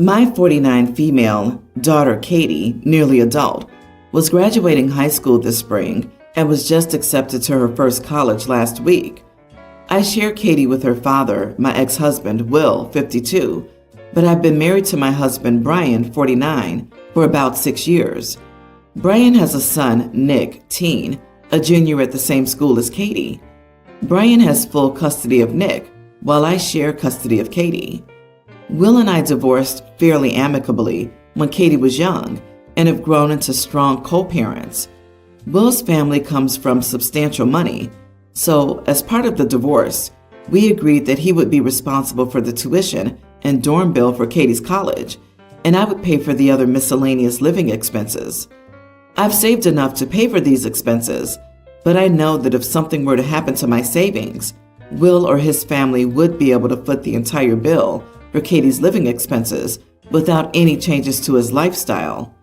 My 49 female daughter, Katie, nearly adult, was graduating high school this spring and was just accepted to her first college last week. I share Katie with her father, my ex-husband, Will, 52, but I've been married to my husband, Brian, 49, for about 6 years. Brian has a son, Nick, teen, a junior at the same school as Katie. Brian has full custody of Nick, while I share custody of Katie. Will and I divorced fairly amicably when Katie was young and have grown into strong co-parents. Will's family comes from substantial money, so as part of the divorce, we agreed that he would be responsible for the tuition and dorm bill for Katie's college, and I would pay for the other miscellaneous living expenses. I've saved enough to pay for these expenses, but I know that if something were to happen to my savings, Will or his family would be able to foot the entire bill for Katie's living expenses without any changes to his lifestyle.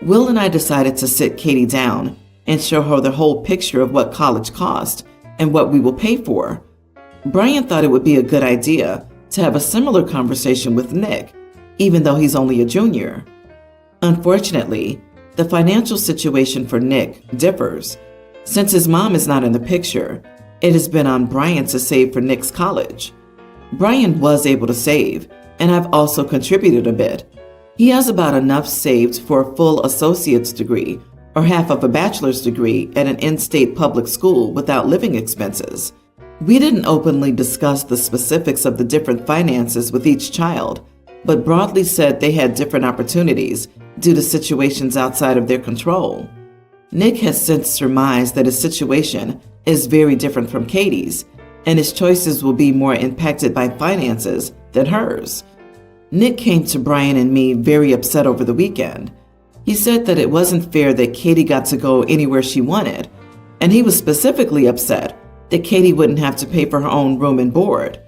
Will and I decided to sit Katie down and show her the whole picture of what college cost and what we will pay for. Brian thought it would be a good idea to have a similar conversation with Nick, even though he's only a junior. Unfortunately, the financial situation for Nick differs. Since his mom is not in the picture, it has been on Brian to save for Nick's college. Brian was able to save, and I've also contributed a bit. He has about enough saved for a full associate's degree or half of a bachelor's degree at an in-state public school without living expenses. We didn't openly discuss the specifics of the different finances with each child, but broadly said they had different opportunities due to situations outside of their control. Nick has since surmised that his situation is very different from Katie's, and his choices will be more impacted by finances than hers. Nick came to Brian and me very upset over the weekend. He said that it wasn't fair that Katie got to go anywhere she wanted, and he was specifically upset that Katie wouldn't have to pay for her own room and board.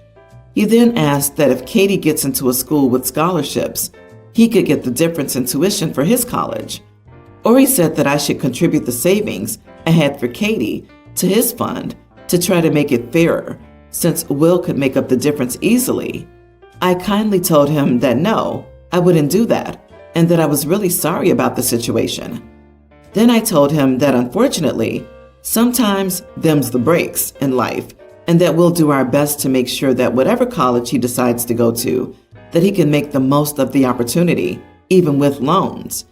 He then asked that if Katie gets into a school with scholarships, he could get the difference in tuition for his college. Or he said that I should contribute the savings I had for Katie to his fund to try to make it fairer, since Will could make up the difference easily. I kindly told him that no, I wouldn't do that, and that I was really sorry about the situation. Then I told him that unfortunately, sometimes them's the breaks in life, and that we'll do our best to make sure that whatever college he decides to go to, that he can make the most of the opportunity, even with loans.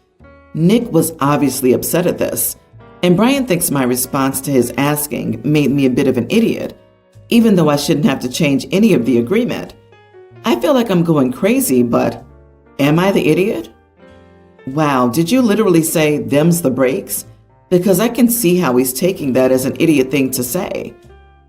Nick was obviously upset at this, and Brian thinks my response to his asking made me a bit of an idiot, even though I shouldn't have to change any of the agreement. I feel like I'm going crazy, but am I the idiot? Wow, did you literally say them's the breaks? Because I can see how he's taking that as an idiot thing to say.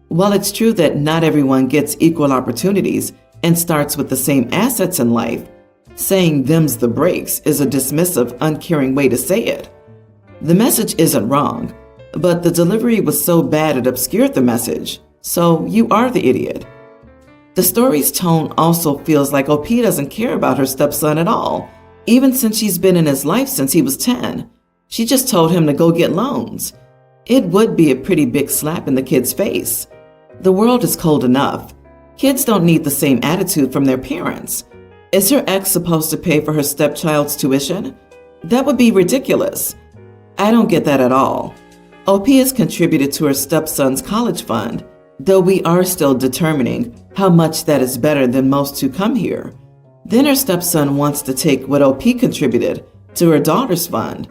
While it's true that not everyone gets equal opportunities and starts with the same assets in life, saying them's the breaks is a dismissive, uncaring way to say it. The message isn't wrong, but the delivery was so bad it obscured the message. So you are the idiot. The story's tone also feels like OP doesn't care about her stepson at all, even since she's been in his life since he was 10. She just told him to go get loans. It would be a pretty big slap in the kid's face. The world is cold enough. Kids don't need the same attitude from their parents. Is her ex supposed to pay for her stepchild's tuition? That would be ridiculous. I don't get that at all. OP has contributed to her stepson's college fund, though we are still determining how much that is better than most who come here. Then her stepson wants to take what OP contributed to her daughter's fund.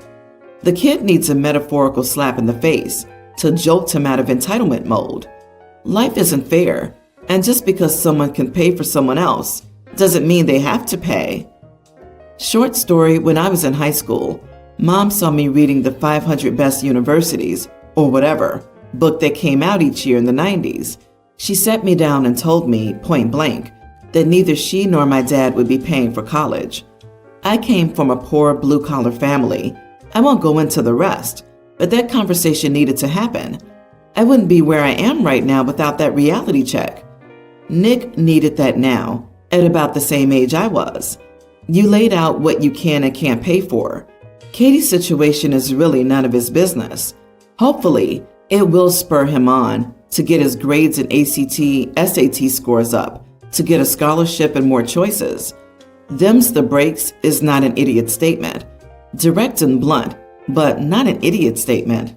The kid needs a metaphorical slap in the face to jolt him out of entitlement mode. Life isn't fair, and just because someone can pay for someone else doesn't mean they have to pay. Short story, when I was in high school, Mom saw me reading the 500 Best Universities, or whatever, book that came out each year in the 90s. She sat me down and told me, point blank, that neither she nor my dad would be paying for college. I came from a poor blue-collar family. I won't go into the rest, but that conversation needed to happen. I wouldn't be where I am right now without that reality check. Nick needed that now, at about the same age I was. You laid out what you can and can't pay for. Katie's situation is really none of his business. Hopefully, it will spur him on to get his grades and ACT, SAT scores up, to get a scholarship and more choices. Them's the breaks is not an idiot statement. Direct and blunt, but not an idiot statement.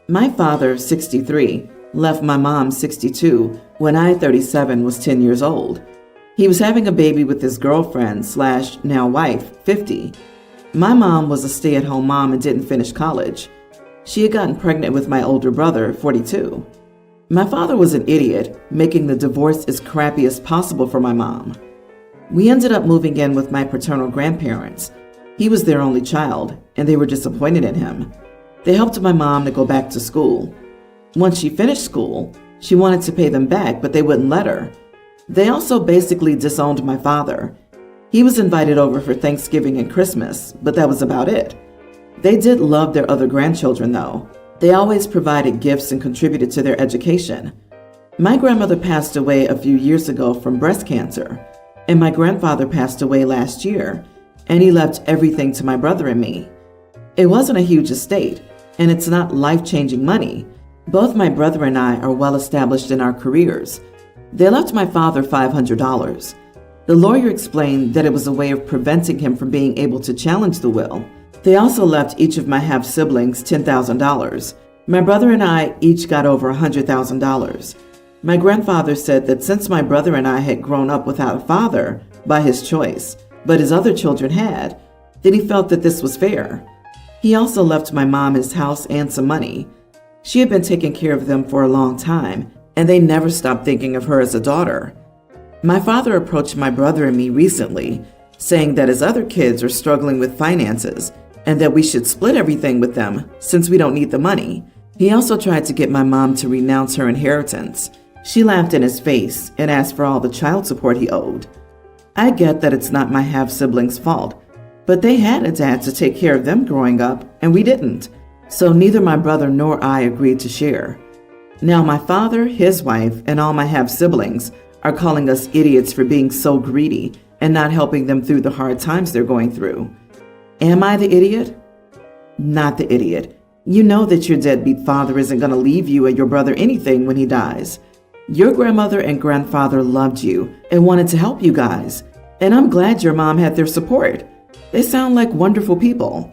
My father, 63, left my mom, 62, when I, 37, was 10 years old. He was having a baby with his girlfriend / now wife, 50. My mom was a stay-at-home mom and didn't finish college. She had gotten pregnant with my older brother, 42. My father was an idiot, making the divorce as crappy as possible for my mom. We ended up moving in with my paternal grandparents. He was their only child, and they were disappointed in him. They helped my mom to go back to school. Once she finished school, she wanted to pay them back, but they wouldn't let her. They also basically disowned my father. He was invited over for Thanksgiving and Christmas, but that was about it. They did love their other grandchildren, though. They always provided gifts and contributed to their education. My grandmother passed away a few years ago from breast cancer, and my grandfather passed away last year, and he left everything to my brother and me. It wasn't a huge estate, and it's not life-changing money. Both my brother and I are well established in our careers. They left my father $500. The lawyer explained that it was a way of preventing him from being able to challenge the will. They also left each of my half-siblings $10,000. My brother and I each got over $100,000. My grandfather said that since my brother and I had grown up without a father, by his choice, but his other children had, then he felt that this was fair. He also left my mom his house and some money. She had been taking care of them for a long time, and they never stopped thinking of her as a daughter. My father approached my brother and me recently, saying that his other kids are struggling with finances and that we should split everything with them since we don't need the money. He also tried to get my mom to renounce her inheritance. She laughed in his face and asked for all the child support he owed. I get that it's not my half-siblings' fault, but they had a dad to take care of them growing up, and we didn't. So neither my brother nor I agreed to share. Now my father, his wife, and all my half-siblings are calling us idiots for being so greedy and not helping them through the hard times they're going through. Am I the idiot? Not the idiot. You know that your deadbeat father isn't going to leave you and your brother anything when he dies. Your grandmother and grandfather loved you and wanted to help you guys, and I'm glad your mom had their support. They sound like wonderful people.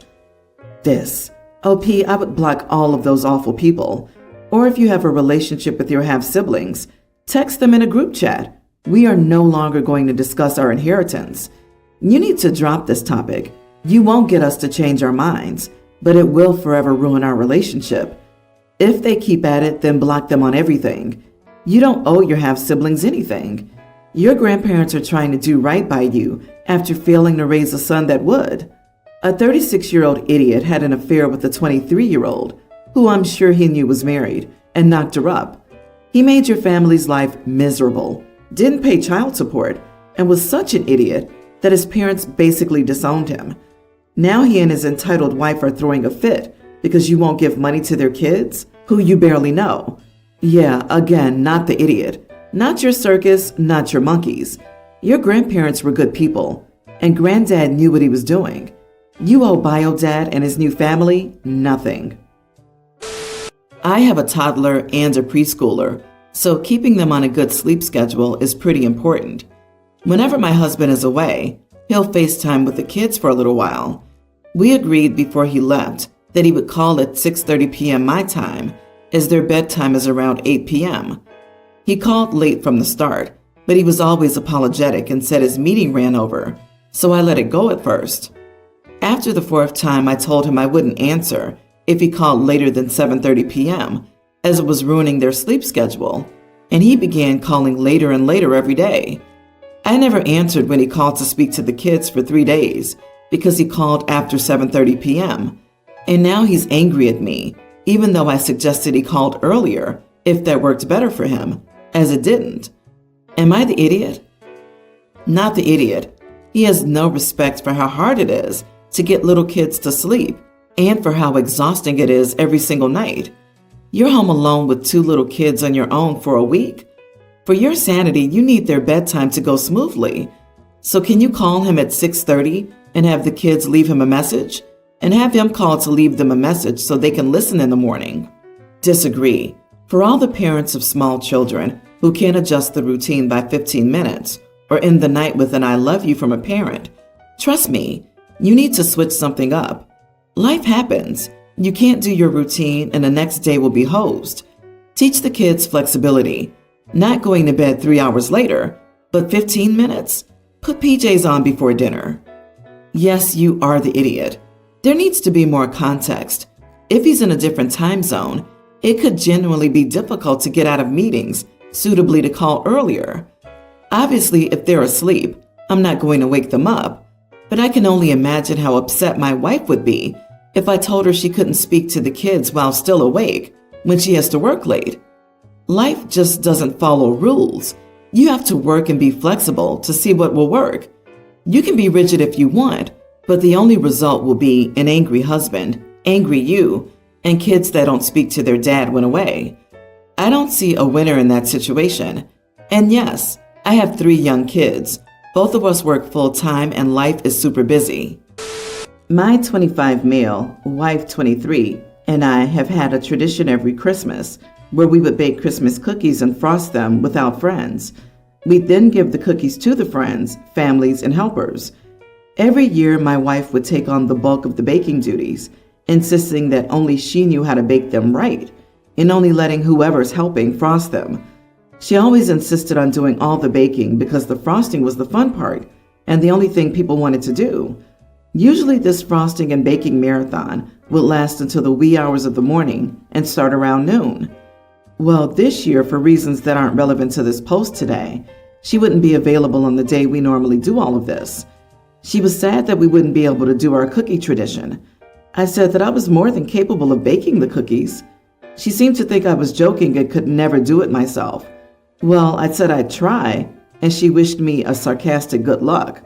This. OP, I would block all of those awful people. Or if you have a relationship with your half-siblings, text them in a group chat. We are no longer going to discuss our inheritance. You need to drop this topic. You won't get us to change our minds, but it will forever ruin our relationship. If they keep at it, then block them on everything. You don't owe your half-siblings anything. Your grandparents are trying to do right by you after failing to raise a son that would. A 36-year-old idiot had an affair with a 23-year-old, who I'm sure he knew was married, and knocked her up. He made your family's life miserable, didn't pay child support, and was such an idiot that his parents basically disowned him. Now he and his entitled wife are throwing a fit because you won't give money to their kids, who you barely know. Yeah, again, not the idiot. Not your circus, not your monkeys. Your grandparents were good people, and Granddad knew what he was doing. You owe Bio Dad and his new family nothing. I have a toddler and a preschooler, so keeping them on a good sleep schedule is pretty important. Whenever my husband is away, he'll FaceTime with the kids for a little while. We agreed before he left that he would call at 6:30 p.m. my time, as their bedtime is around 8 p.m. He called late from the start, but he was always apologetic and said his meeting ran over, so I let it go at first. After the fourth time, I told him I wouldn't answer if he called later than 7:30 p.m., as it was ruining their sleep schedule, and he began calling later and later every day. I never answered when he called to speak to the kids for 3 days because he called after 7:30 p.m., and now he's angry at me, even though I suggested he called earlier if that worked better for him, as it didn't. Am I the idiot? Not the idiot. He has no respect for how hard it is to get little kids to sleep and for how exhausting it is every single night. You're home alone with 2 little kids on your own for a week. For your sanity, you need their bedtime to go smoothly. So can you call him at 6:30 and have the kids leave him a message? And have him call to leave them a message so they can listen in the morning? Disagree. For all the parents of small children who can't adjust the routine by 15 minutes, or end the night with an I love you from a parent. Trust me, you need to switch something up. Life happens. You can't do your routine and the next day will be hosed. Teach the kids flexibility. Not going to bed 3 hours later, but 15 minutes? Put PJs on before dinner. Yes, you are the idiot. There needs to be more context. If he's in a different time zone, it could genuinely be difficult to get out of meetings suitably to call earlier. Obviously, if they're asleep, I'm not going to wake them up, but I can only imagine how upset my wife would be if I told her she couldn't speak to the kids while still awake when she has to work late. Life just doesn't follow rules. You have to work and be flexible to see what will work. You can be rigid if you want, but the only result will be an angry husband, angry you, and kids that don't speak to their dad when away. I don't see a winner in that situation. And yes, I have 3 young kids. Both of us work full-time and life is super busy. My 25 male, wife 23, and I have had a tradition every Christmas where we would bake Christmas cookies and frost them without friends. We'd then give the cookies to the friends, families, and helpers. Every year, my wife would take on the bulk of the baking duties, insisting that only she knew how to bake them right, and only letting whoever's helping frost them. She always insisted on doing all the baking because the frosting was the fun part and the only thing people wanted to do. Usually this frosting and baking marathon would last until the wee hours of the morning and start around noon. Well, this year, for reasons that aren't relevant to this post today, she wouldn't be available on the day we normally do all of this. She was sad that we wouldn't be able to do our cookie tradition. I said that I was more than capable of baking the cookies. She seemed to think I was joking and could never do it myself. Well, I said I'd try, and she wished me a sarcastic good luck.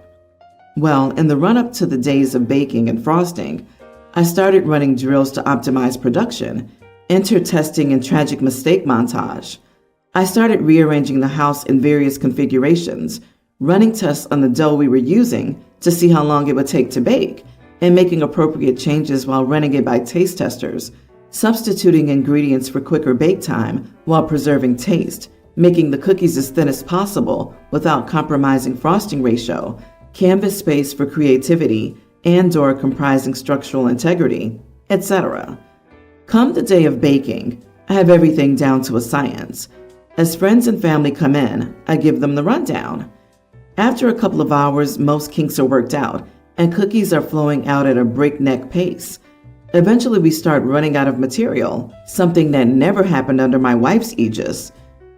Well, in the run-up to the days of baking and frosting, I started running drills to optimize production, enter testing and tragic mistake montage. I started rearranging the house in various configurations, running tests on the dough we were using to see how long it would take to bake, and making appropriate changes while running it by taste testers, substituting ingredients for quicker bake time while preserving taste, making the cookies as thin as possible without compromising frosting ratio, canvas space for creativity, and/or comprising structural integrity, etc. Come the day of baking, I have everything down to a science. As friends and family come in, I give them the rundown. After a couple of hours, most kinks are worked out, and cookies are flowing out at a breakneck pace. Eventually, we start running out of material, something that never happened under my wife's aegis.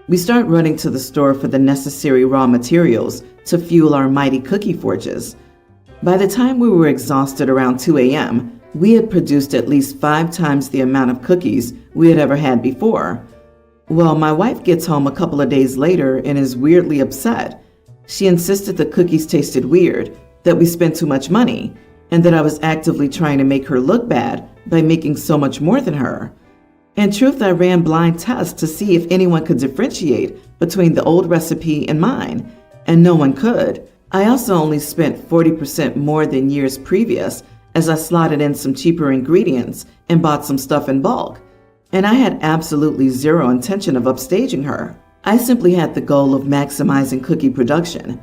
We start running to the store for the necessary raw materials to fuel our mighty cookie forges. By the time we were exhausted around 2 a.m., we had produced at least 5 times the amount of cookies we had ever had before. Well, my wife gets home a couple of days later and is weirdly upset. She insisted the cookies tasted weird, that we spent too much money, and that I was actively trying to make her look bad by making so much more than her. In truth, I ran blind tests to see if anyone could differentiate between the old recipe and mine, and no one could. I also only spent 40% more than years previous as I slotted in some cheaper ingredients and bought some stuff in bulk. And I had absolutely zero intention of upstaging her. I simply had the goal of maximizing cookie production.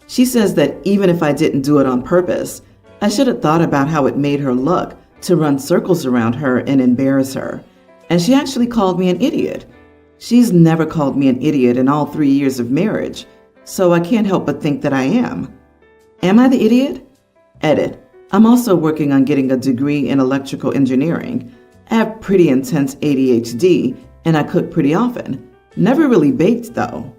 She says that even if I didn't do it on purpose, I should have thought about how it made her look to run circles around her and embarrass her. And she actually called me an idiot. She's never called me an idiot in all 3 years of marriage, so I can't help but think that I am. Am I the idiot? Edit. I'm also working on getting a degree in electrical engineering. I have pretty intense ADHD, and I cook pretty often. Never really baked, though.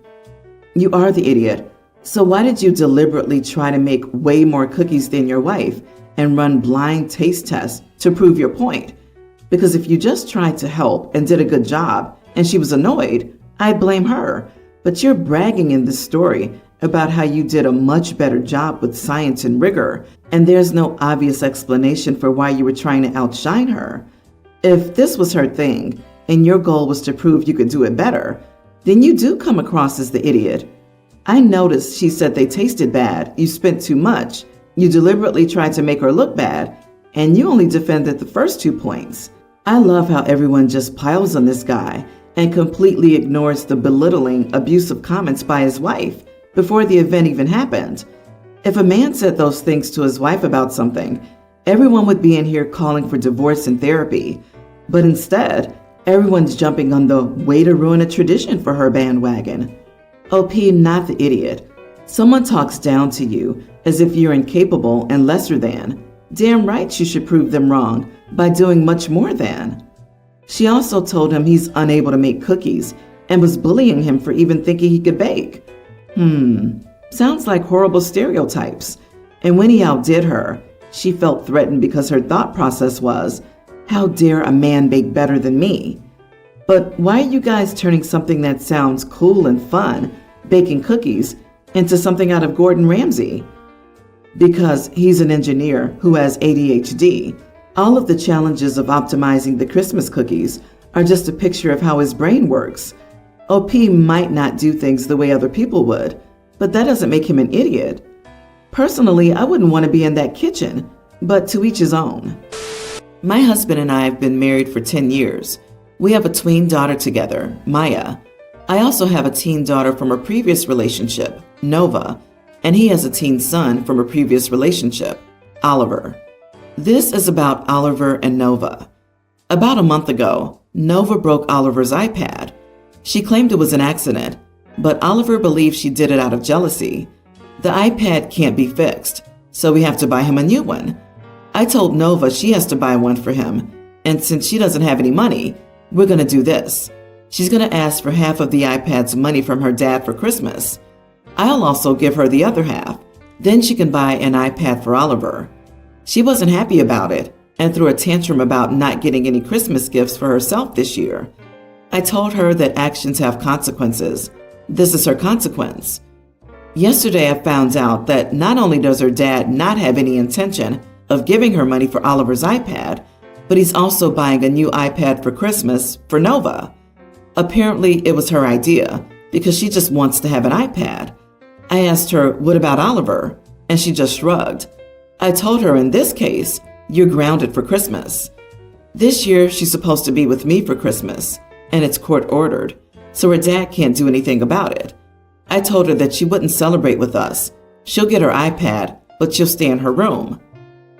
You are the idiot. So why did you deliberately try to make way more cookies than your wife and run blind taste tests to prove your point? Because if you just tried to help and did a good job and she was annoyed, I'd blame her. But you're bragging in this story about how you did a much better job with science and rigor, and there's no obvious explanation for why you were trying to outshine her. If this was her thing, and your goal was to prove you could do it better, then you do come across as the idiot. I noticed she said they tasted bad, you spent too much, you deliberately tried to make her look bad, and you only defended the first 2 points. I love how everyone just piles on this guy and completely ignores the belittling, abusive comments by his wife. before the event even happened. If a man said those things to his wife about something, everyone would be in here calling for divorce and therapy. But instead, everyone's jumping on the way to ruin a tradition for her bandwagon. OP, not the idiot. Someone talks down to you as if you're incapable and lesser than. Damn right you should prove them wrong by doing much more than. She also told him he's unable to make cookies and was bullying him for even thinking he could bake. Sounds like horrible stereotypes. And when he outdid her, she felt threatened because her thought process was, how dare a man bake better than me? But why are you guys turning something that sounds cool and fun, baking cookies, into something out of Gordon Ramsay? Because he's an engineer who has ADHD. All of the challenges of optimizing the Christmas cookies are just a picture of how his brain works. OP might not do things the way other people would, but that doesn't make him an idiot. Personally, I wouldn't want to be in that kitchen, but to each his own. My husband and I have been married for 10 years. We have a tween daughter together, Maya. I also have a teen daughter from a previous relationship, Nova, and he has a teen son from a previous relationship, Oliver. This is about Oliver and Nova. About a month ago, Nova broke Oliver's iPad. She claimed it was an accident, but Oliver believes she did it out of jealousy. The iPad can't be fixed, so we have to buy him a new one. I told Nova she has to buy one for him, and since she doesn't have any money, we're going to do this. She's going to ask for half of the iPad's money from her dad for Christmas. I'll also give her the other half. Then she can buy an iPad for Oliver. She wasn't happy about it and threw a tantrum about not getting any Christmas gifts for herself this year. I told her that actions have consequences. This is her consequence. Yesterday, I found out that not only does her dad not have any intention of giving her money for Oliver's iPad, but he's also buying a new iPad for Christmas for Nova. Apparently, it was her idea because she just wants to have an iPad. I asked her, what about Oliver? And she just shrugged. I told her, in this case, you're grounded for Christmas. This year, she's supposed to be with me for Christmas, and it's court-ordered, so her dad can't do anything about it. I told her that she wouldn't celebrate with us. She'll get her iPad, but she'll stay in her room.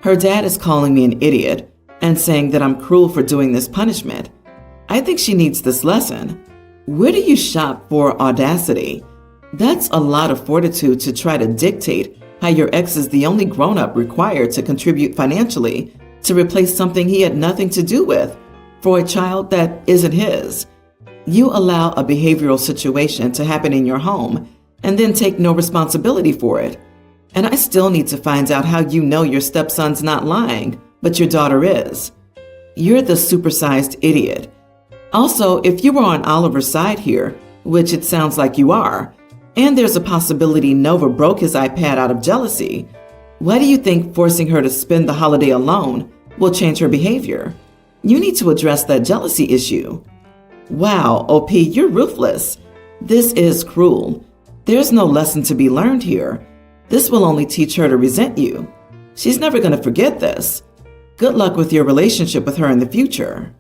Her dad is calling me an idiot and saying that I'm cruel for doing this punishment. I think she needs this lesson. Where do you shop for audacity? That's a lot of fortitude to try to dictate how your ex is the only grown-up required to contribute financially to replace something he had nothing to do with for a child that isn't his. You allow a behavioral situation to happen in your home and then take no responsibility for it. And I still need to find out how you know your stepson's not lying, but your daughter is. You're the supersized idiot. Also, if you were on Oliver's side here, which it sounds like you are, and there's a possibility Nova broke his iPad out of jealousy, why do you think forcing her to spend the holiday alone will change her behavior? You need to address that jealousy issue. Wow, OP, you're ruthless. This is cruel. There's no lesson to be learned here. This will only teach her to resent you. She's never going to forget this. Good luck with your relationship with her in the future.